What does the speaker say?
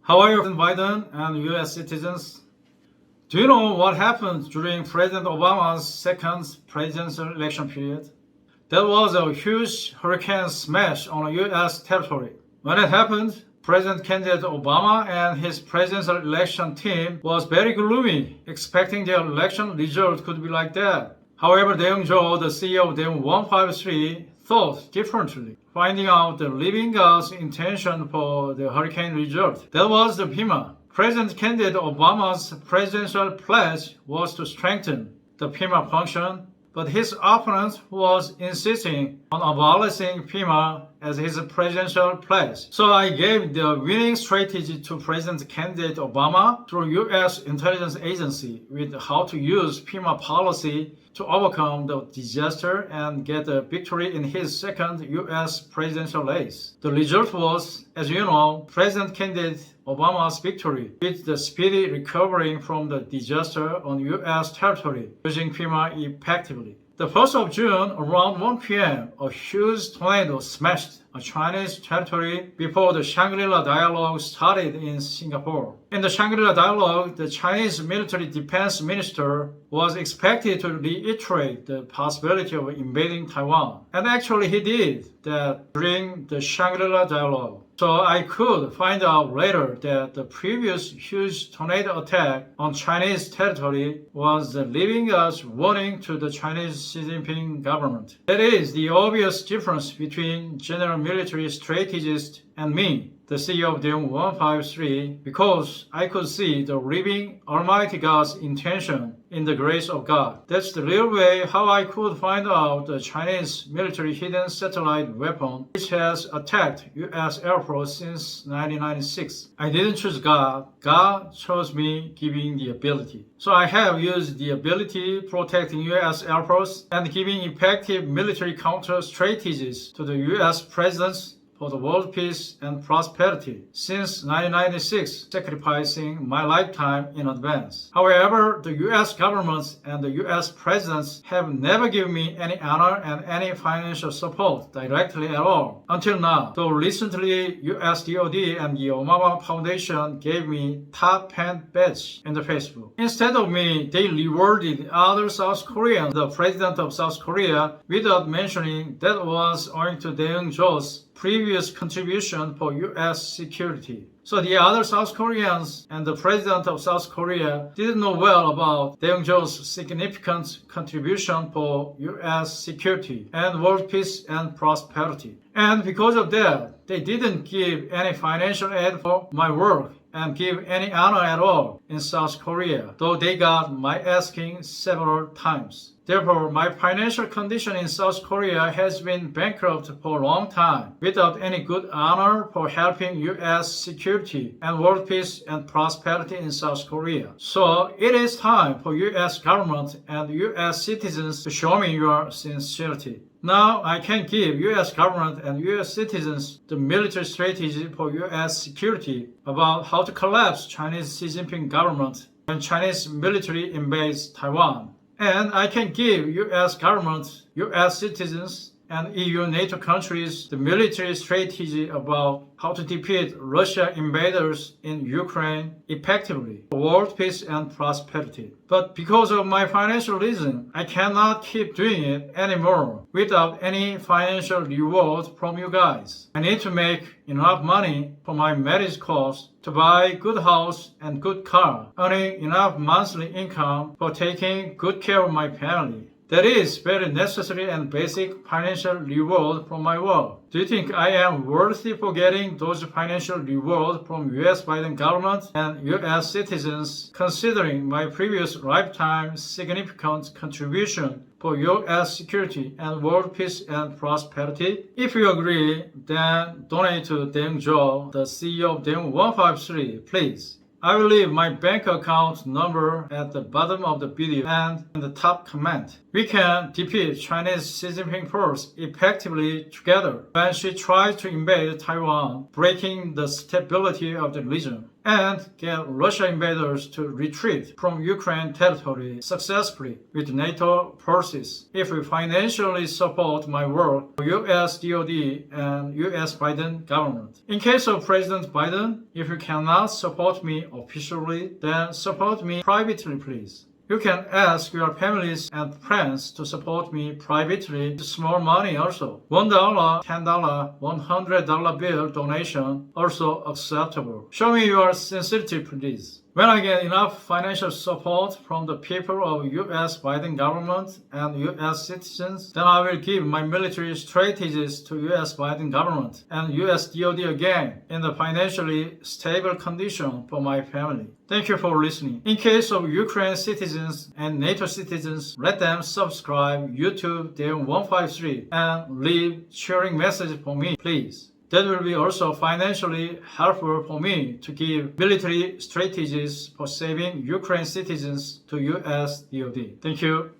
How are you, President Biden and U.S. citizens? Do you know what happened during President Obama's second presidential election period? There was a huge hurricane smash on U.S. territory. When it happened, President candidate Obama and his presidential election team was very gloomy, expecting their election result could be like that. However, Daeheung Cho, the CEO of Daeheung153, thought differently, finding out the living God's intention for the hurricane result. That was the FEMA. President candidate Obama's presidential pledge was to strengthen the FEMA function, but his opponent was insisting on abolishing FEMA as his presidential pledge. So I gave the winning strategy to President candidate Obama through U.S. intelligence agency with how to use FEMA policy to overcome the disaster and get a victory in his second U.S. presidential race. The result was, as you know, President candidate Obama's victory with the speedy recovering from the disaster on U.S. territory using FEMA effectively. The 1st of June, around 1 p.m., a huge tornado smashed a Chinese territory before the Shangri-La dialogue started in Singapore. In the Shangri-La dialogue, the Chinese military defense minister was expected to reiterate the possibility of invading Taiwan. And actually he did that during the Shangri-La dialogue. So I could find out later that the previous huge tornado attack on Chinese territory was the leaving us warning to the Chinese Xi Jinping government. That is the obvious difference between general military strategist and me, the CEO of Daeheung153, because I could see the living Almighty God's intention in the grace of God. That's the real way how I could find out the Chinese military hidden satellite weapon which has attacked U.S. Air Force since 1996. I didn't choose God. God chose me, giving the ability. So I have used the ability protecting U.S. Air Force and giving effective military counter strategies to the U.S. presidents for the world peace and prosperity since 1996, sacrificing my lifetime in advance. However, the U.S. government and the U.S. presidents have never given me any honor and any financial support directly at all until now. Though recently, U.S. DoD and the Obama Foundation gave me top 10 badge in the Facebook. Instead of me, they rewarded other South Koreans, the president of South Korea, without mentioning that was owing to Daeheung Cho's previous contribution for U.S. security. So the other South Koreans and the president of South Korea didn't know well about Daeheung Cho's significant contribution for U.S. security and world peace and prosperity. And because of that, they didn't give any financial aid for my work and give any honor at all in South Korea, though they got my asking several times. Therefore, my financial condition in South Korea has been bankrupt for a long time, without any good honor for helping U.S. security and world peace and prosperity in South Korea. So it is time for U.S. government and U.S. citizens to show me your sincerity. Now I can give U.S. government and U.S. citizens the military strategy for U.S. security about how to collapse Chinese Xi Jinping government when Chinese military invades Taiwan. And I can give U.S. government, U.S. citizens, and EU NATO countries the military strategy about how to defeat Russia invaders in Ukraine effectively for world peace and prosperity. But because of my financial reason, I cannot keep doing it anymore without any financial reward from you guys. I need to make enough money for my marriage cost to buy good house and good car, earning enough monthly income for taking good care of my family. That is very necessary and basic financial reward from my work. Do you think I am worthy for getting those financial rewards from US Biden government and US citizens, considering my previous lifetime significant contribution for US security and world peace and prosperity? If you agree, then donate to Daeheung Cho, the CEO of Daeheung153, please. I will leave my bank account number at the bottom of the video and in the top comment. We can defeat Chinese Xi Jinping force effectively together when she tries to invade Taiwan, breaking the stability of the region. and get Russian invaders to retreat from Ukraine territory successfully with NATO forces. If you financially support my work, US DoD and US Biden government. In case of President Biden, if you cannot support me officially, then support me privately, please. You can ask your families and friends to support me privately with small money also. $1, $10, $100 bill donation also acceptable. Show me your sincerity, please. When I get enough financial support from the people of US Biden government and US citizens, then I will give my military strategies to US Biden government and US DoD again in the financially stable condition for my family. Thank you for listening. In case of Ukraine citizens and NATO citizens, let them subscribe YouTube Daeheung153 and leave sharing message for me, please. That will be also financially helpful for me to give military strategies for saving Ukraine citizens to US DoD. Thank you.